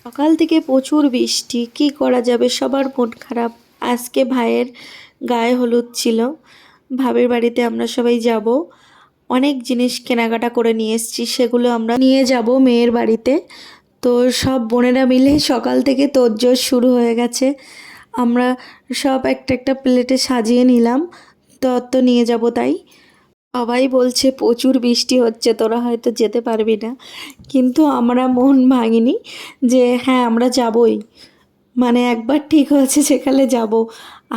সকাল থেকে প্রচুর বৃষ্টি, কি করা যাবে, সবার মন খারাপ। আজকে ভাইয়ের গায়ে হলুদ ছিল, ভাবের বাড়িতে আমরা সবাই যাব। অনেক জিনিস কেনাকাটা করে নিয়ে এসেছি, সেগুলো আমরা নিয়ে যাব মেয়ের বাড়িতে। তো সব বোনেরা মিলে সকাল থেকে তোড়জোড় শুরু হয়ে গেছে। আমরা সব একটা একটা প্লেটে সাজিয়ে নিলাম, তো নিয়ে যাব। তাই সবাই বলছে প্রচুর বৃষ্টি হচ্ছে, তোরা হয়তো যেতে পারবি না, কিন্তু আমরা মন ভাঙিনি যে হ্যাঁ আমরা যাবই। মানে একবার ঠিক হয়েছে সেখানে যাব।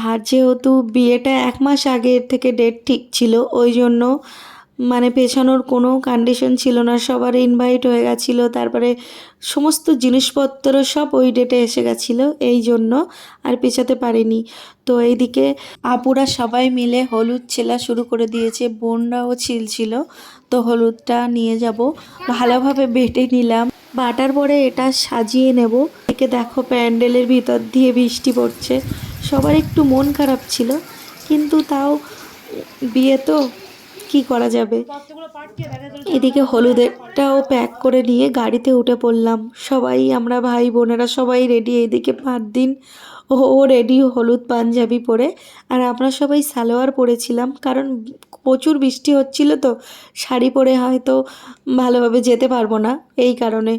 আর যেহেতু বিয়েটা 1 মাস আগে থেকে ডেট ঠিক ছিল, ওই জন্য মানে পেছানোর কোনো কন্ডিশন ছিল না, সবার ইনভাইট হয়ে গেছিলো। তারপরে সমস্ত জিনিসপত্র সব ওই ডেটে এসে গেছিলো, এই জন্য আর পেছাতে পারিনি। তো এইদিকে আপুরা সবাই মিলে হলুদ ছেলা শুরু করে দিয়েছে, বোনরাও ছিল। তো হলুদটা নিয়ে যাব, ভালোভাবে বেটে নিলাম। বাটার পরে এটা সাজিয়ে নেব। একে দেখো প্যান্ডেলের ভিতর দিয়ে বৃষ্টি পড়ছে, সবার একটু মন খারাপ ছিল, কিন্তু তাও বিয়ে তো কি করা যাবে। এদিকে হলুদেরটাও প্যাক করে নিয়ে গাড়িতে উঠে পড়লাম। সবাই আমরা ভাই বোনেরা সবাই রেডি। এইদিকে 5 দিন ও রেডি হলুদ পাঞ্জাবি পরে, আর আমরা সবাই সালোয়ার পরেছিলাম, কারণ প্রচুর বৃষ্টি হচ্ছিল, তো শাড়ি পরে হয়তো ভালোভাবে যেতে পারবো না, এই কারণে।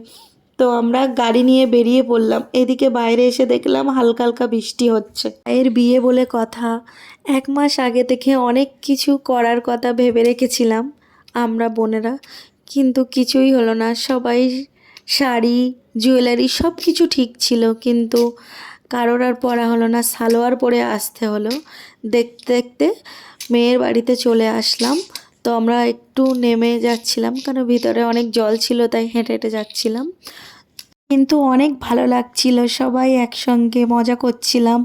তো আমরা গাড়ি নিয়ে বেরিয়ে পড়লাম। এদিকে বাইরে এসে দেখলাম হালকা হালকা বৃষ্টি হচ্ছে। এর বিয়ে বলে কথা, 1 মাস আগে থেকে অনেক কিছু করার কথা ভেবে রেখেছিলাম আমরা বোনেরা, কিন্তু কিছুই হলো না। সবাই শাড়ি জুয়েলারি সব কিছু ঠিক ছিল, কিন্তু কারোর আর পরা হলো না, সালোয়ার পরে আসতে হলো। দেখতে দেখতে মেয়ের বাড়িতে চলে আসলাম। তো আমরা একটু নেমে যাচ্ছিলাম, কারণ ভিতরে অনেক জল ছিল, তাই হেঁটে হেঁটে যাচ্ছিলাম। কিন্তু অনেক ভালো লাগছিল, সবাই একসঙ্গে মজা করছিলাম।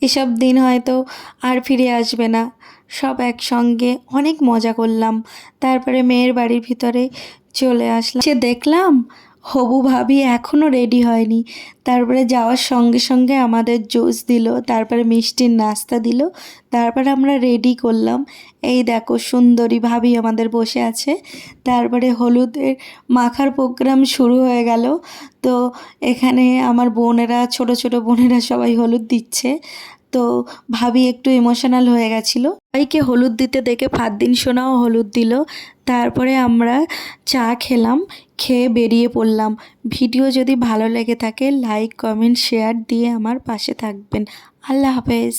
এসব দিন হয়তো আর ফিরে আসবে না, সব একসঙ্গে অনেক মজা করলাম। তারপরে মেয়ের বাড়ির ভিতরে চলে আসলাম, সে দেখলাম হবু ভাবি এখনও রেডি হয়নি। তারপরে যাওয়ার সঙ্গে সঙ্গে আমাদের জুস দিল, তারপরে মিষ্টির নাস্তা দিল, তারপরে আমরা রেডি করলাম। এই দেখো সুন্দরী ভাবি আমাদের বসে আছে। তারপরে হলুদের মাখার প্রোগ্রাম শুরু হয়ে গেল। তো এখানে আমার বোনেরা, ছোট ছোট বোনেরা সবাই হলুদ দিচ্ছে। তো ভাবি একটু ইমোশনাল হয়ে গেছিলো। সবাইকে হলুদ দিতে দেখে ফারদিন সোনাও হলুদ দিল। তারপরে আমরা চা খেলাম, খেয়ে বেরিয়ে পড়লাম। ভিডিও যদি ভালো লেগে থাকে লাইক কমেন্ট শেয়ার দিয়ে আমার পাশে থাকবেন। আল্লাহ হাফেজ।